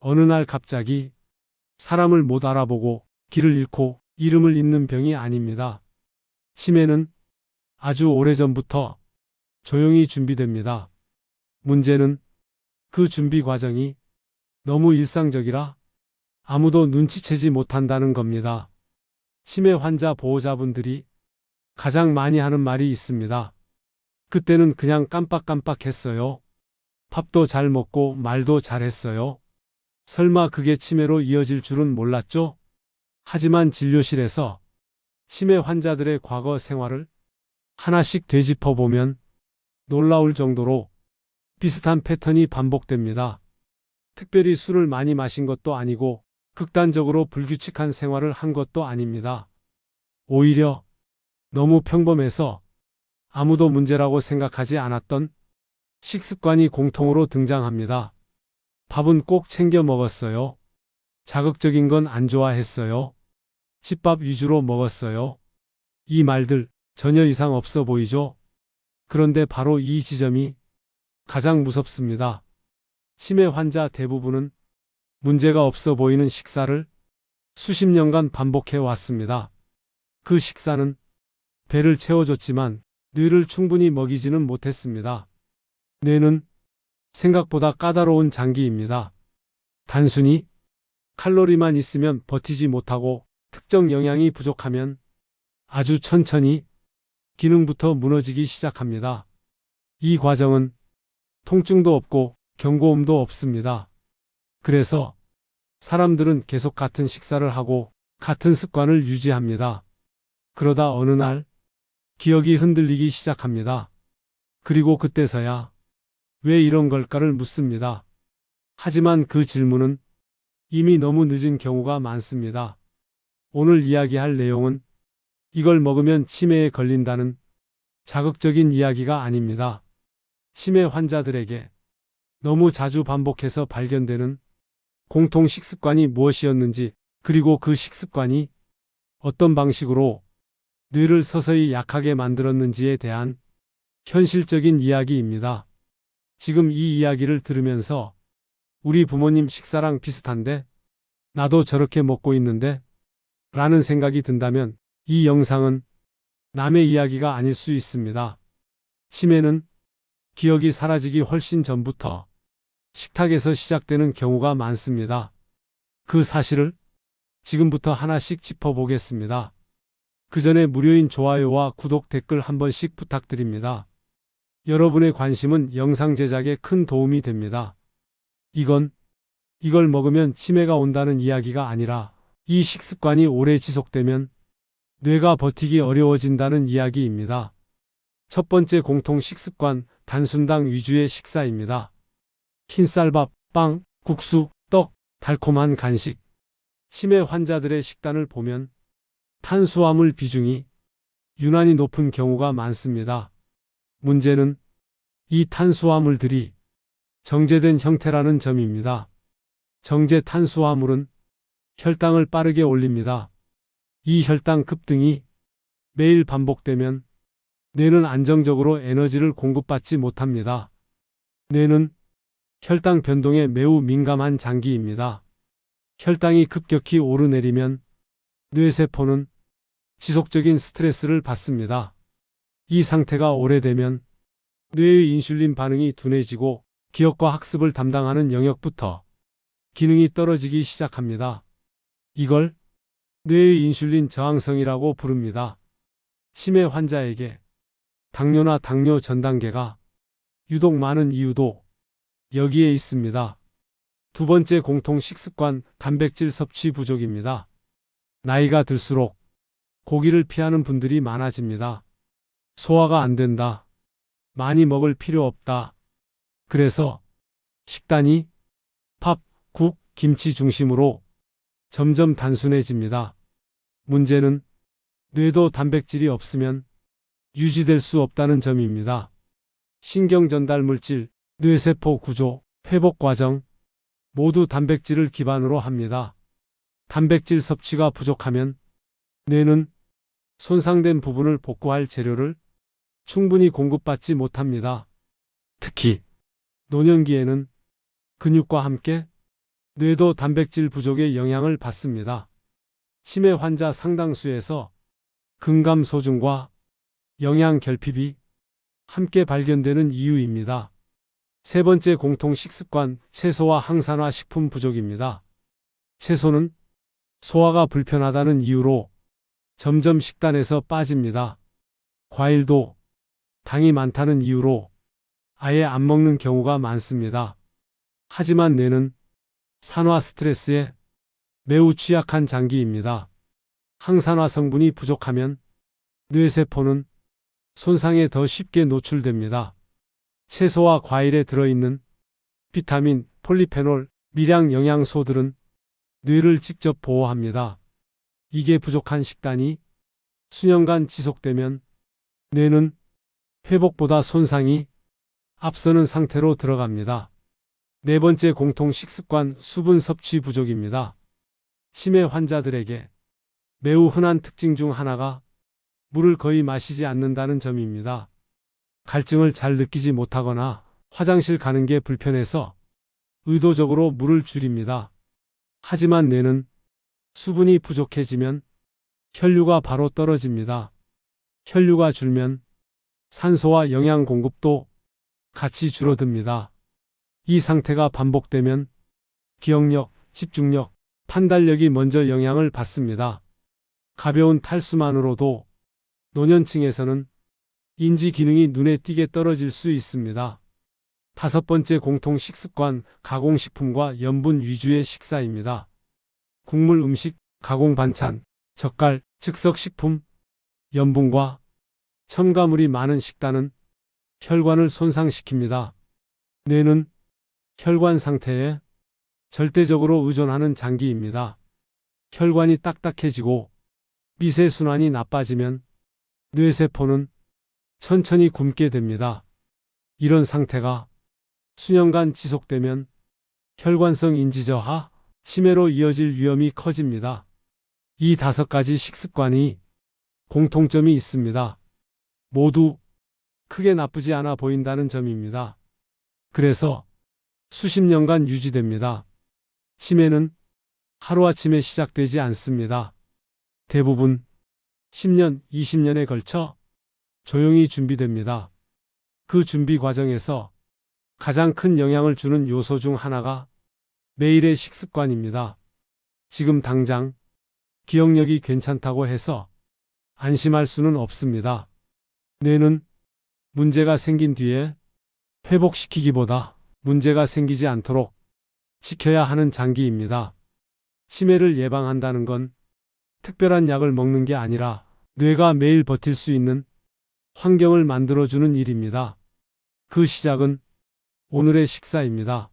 어느 날 갑자기 사람을 못 알아보고 길을 잃고 이름을 잊는 병이 아닙니다. 치매는 아주 오래전부터 조용히 준비됩니다. 문제는 그 준비 과정이 너무 일상적이라 아무도 눈치채지 못한다는 겁니다. 치매 환자 보호자분들이 가장 많이 하는 말이 있습니다. 그때는 그냥 깜빡깜빡했어요. 밥도 잘 먹고 말도 잘했어요. 설마 그게 치매로 이어질 줄은 몰랐죠? 하지만 진료실에서 치매 환자들의 과거 생활을 하나씩 되짚어보면 놀라울 정도로 비슷한 패턴이 반복됩니다. 특별히 술을 많이 마신 것도 아니고 극단적으로 불규칙한 생활을 한 것도 아닙니다. 오히려 너무 평범해서 아무도 문제라고 생각하지 않았던 식습관이 공통으로 등장합니다. 밥은 꼭 챙겨 먹었어요. 자극적인 건 안 좋아했어요. 집밥 위주로 먹었어요. 이 말들 전혀 이상 없어 보이죠? 그런데 바로 이 지점이 가장 무섭습니다. 치매 환자 대부분은 문제가 없어 보이는 식사를 수십 년간 반복해 왔습니다. 그 식사는 배를 채워줬지만 뇌를 충분히 먹이지는 못했습니다. 뇌는 생각보다 까다로운 장기입니다. 단순히 칼로리만 있으면 버티지 못하고 특정 영양이 부족하면 아주 천천히 기능부터 무너지기 시작합니다. 이 과정은 통증도 없고 경고음도 없습니다. 그래서 사람들은 계속 같은 식사를 하고 같은 습관을 유지합니다. 그러다 어느 날 기억이 흔들리기 시작합니다. 그리고 그때서야 왜 이런 걸까를 묻습니다. 하지만 그 질문은 이미 너무 늦은 경우가 많습니다. 오늘 이야기할 내용은 이걸 먹으면 치매에 걸린다는 자극적인 이야기가 아닙니다. 치매 환자들에게 너무 자주 반복해서 발견되는 공통 식습관이 무엇이었는지, 그리고 그 식습관이 어떤 방식으로 뇌를 서서히 약하게 만들었는지에 대한 현실적인 이야기입니다. 지금 이 이야기를 들으면서 우리 부모님 식사랑 비슷한데 나도 저렇게 먹고 있는데 라는 생각이 든다면 이 영상은 남의 이야기가 아닐 수 있습니다. 치매는 기억이 사라지기 훨씬 전부터 식탁에서 시작되는 경우가 많습니다. 그 사실을 지금부터 하나씩 짚어보겠습니다. 그 전에 무료인 좋아요와 구독, 댓글 한 번씩 부탁드립니다. 여러분의 관심은 영상 제작에 큰 도움이 됩니다. 이걸 먹으면 치매가 온다는 이야기가 아니라 이 식습관이 오래 지속되면 뇌가 버티기 어려워진다는 이야기입니다. 첫 번째 공통 식습관, 단순당 위주의 식사입니다. 흰쌀밥, 빵, 국수, 떡, 달콤한 간식. 치매 환자들의 식단을 보면 탄수화물 비중이 유난히 높은 경우가 많습니다. 문제는 이 탄수화물들이 정제된 형태라는 점입니다. 정제 탄수화물은 혈당을 빠르게 올립니다. 이 혈당 급등이 매일 반복되면 뇌는 안정적으로 에너지를 공급받지 못합니다. 뇌는 혈당 변동에 매우 민감한 장기입니다. 혈당이 급격히 오르내리면 뇌세포는 지속적인 스트레스를 받습니다. 이 상태가 오래되면 뇌의 인슐린 반응이 둔해지고 기억과 학습을 담당하는 영역부터 기능이 떨어지기 시작합니다. 이걸 뇌의 인슐린 저항성이라고 부릅니다. 치매 환자에게 당뇨나 당뇨 전 단계가 유독 많은 이유도 여기에 있습니다. 두 번째 공통 식습관, 단백질 섭취 부족입니다. 나이가 들수록 고기를 피하는 분들이 많아집니다. 소화가 안 된다. 많이 먹을 필요 없다. 그래서 식단이 밥, 국, 김치 중심으로 점점 단순해집니다. 문제는 뇌도 단백질이 없으면 유지될 수 없다는 점입니다. 신경 전달 물질, 뇌세포 구조, 회복 과정 모두 단백질을 기반으로 합니다. 단백질 섭취가 부족하면 뇌는 손상된 부분을 복구할 재료를 충분히 공급받지 못합니다. 특히 노년기에는 근육과 함께 뇌도 단백질 부족의 영향을 받습니다. 치매 환자 상당수에서 근감소증과 영양 결핍이 함께 발견되는 이유입니다. 세 번째 공통 식습관, 채소와 항산화 식품 부족입니다. 채소는 소화가 불편하다는 이유로 점점 식단에서 빠집니다. 과일도 당이 많다는 이유로 아예 안 먹는 경우가 많습니다. 하지만 뇌는 산화 스트레스에 매우 취약한 장기입니다. 항산화 성분이 부족하면 뇌세포는 손상에 더 쉽게 노출됩니다. 채소와 과일에 들어있는 비타민, 폴리페놀, 미량 영양소들은 뇌를 직접 보호합니다. 이게 부족한 식단이 수년간 지속되면 뇌는 회복보다 손상이 앞서는 상태로 들어갑니다. 네 번째 공통 식습관, 수분 섭취 부족입니다. 치매 환자들에게 매우 흔한 특징 중 하나가 물을 거의 마시지 않는다는 점입니다. 갈증을 잘 느끼지 못하거나 화장실 가는 게 불편해서 의도적으로 물을 줄입니다. 하지만 뇌는 수분이 부족해지면 혈류가 바로 떨어집니다. 혈류가 줄면 산소와 영양 공급도 같이 줄어듭니다. 이 상태가 반복되면 기억력, 집중력, 판단력이 먼저 영향을 받습니다. 가벼운 탈수만으로도 노년층에서는 인지 기능이 눈에 띄게 떨어질 수 있습니다. 다섯 번째 공통 식습관, 가공식품과 염분 위주의 식사입니다. 국물 음식, 가공 반찬, 젓갈, 즉석식품, 염분과 첨가물이 많은 식단은 혈관을 손상시킵니다. 뇌는 혈관 상태에 절대적으로 의존하는 장기입니다. 혈관이 딱딱해지고 미세순환이 나빠지면 뇌세포는 천천히 굶게 됩니다. 이런 상태가 수년간 지속되면 혈관성 인지저하, 치매로 이어질 위험이 커집니다. 이 5가지 식습관이 공통점이 있습니다. 모두 크게 나쁘지 않아 보인다는 점입니다. 그래서 수십 년간 유지됩니다. 치매는 하루아침에 시작되지 않습니다. 대부분 10년, 20년에 걸쳐 조용히 준비됩니다. 그 준비 과정에서 가장 큰 영향을 주는 요소 중 하나가 매일의 식습관입니다. 지금 당장 기억력이 괜찮다고 해서 안심할 수는 없습니다. 뇌는 문제가 생긴 뒤에 회복시키기보다 문제가 생기지 않도록 지켜야 하는 장기입니다. 치매를 예방한다는 건 특별한 약을 먹는 게 아니라 뇌가 매일 버틸 수 있는 환경을 만들어주는 일입니다. 그 시작은 오늘의 식사입니다.